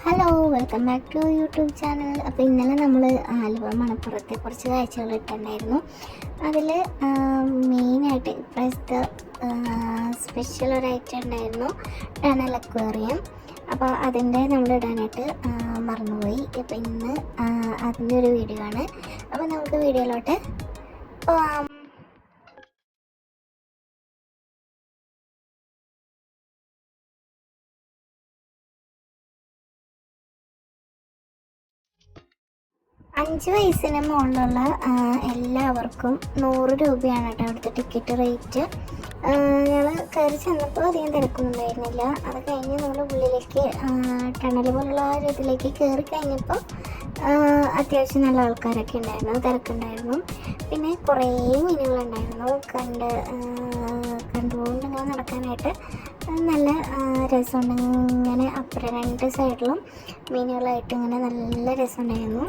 Hello, welcome back to YouTube channel. അപ്പോൾ ഇന്നലെ നമ്മൾ ആലുവ മണപ്പുറത്തെ കുറച്ച് കാഴ്ചകൾ ഇട്ടുണ്ടായിരുന്നു. അതിൽ മെയിനായിട്ട് ഇപ്പോഴത്തെ സ്പെഷ്യൽ ഒരു ഐറ്റം ഉണ്ടായിരുന്നു, ടണൽ അക്വേറിയം. അപ്പോൾ അതിൻ്റെ നമ്മൾ ഇടാനായിട്ട് മറന്നുപോയി. അപ്പോൾ ഇന്ന് അതിൻ്റെ ഒരു വീഡിയോ ആണ്. അപ്പോൾ നമുക്ക് വീഡിയോയിലോട്ട് പോവാം. അഞ്ച് വയസ്സിന് മുകളിലുള്ള എല്ലാവർക്കും 100 രൂപയാണ് കേട്ടോ അവിടുത്തെ ടിക്കറ്റ് റേറ്റ്. ഞങ്ങൾ കയറി ചെന്നപ്പോൾ അധികം തിരക്കൊന്നുണ്ടായിരുന്നില്ല. അത് കഴിഞ്ഞ് നമ്മൾ ഉള്ളിലേക്ക് ടണൽ പോലുള്ള ആ ഒരു ഇതിലേക്ക് കയറി കഴിഞ്ഞപ്പോൾ അത്യാവശ്യം നല്ല ആൾക്കാരൊക്കെ ഉണ്ടായിരുന്നു, തിരക്കുണ്ടായിരുന്നു. പിന്നെ കുറേ മീനുകളുണ്ടായിരുന്നു. കണ്ടുകൊണ്ട് ഇങ്ങനെ നടക്കാനായിട്ട് നല്ല രസമുണ്ട്. ഇങ്ങനെ അപ്പുറം രണ്ട് സൈഡിലും മീനുകളായിട്ട് ഇങ്ങനെ നല്ല രസമുണ്ടായിരുന്നു.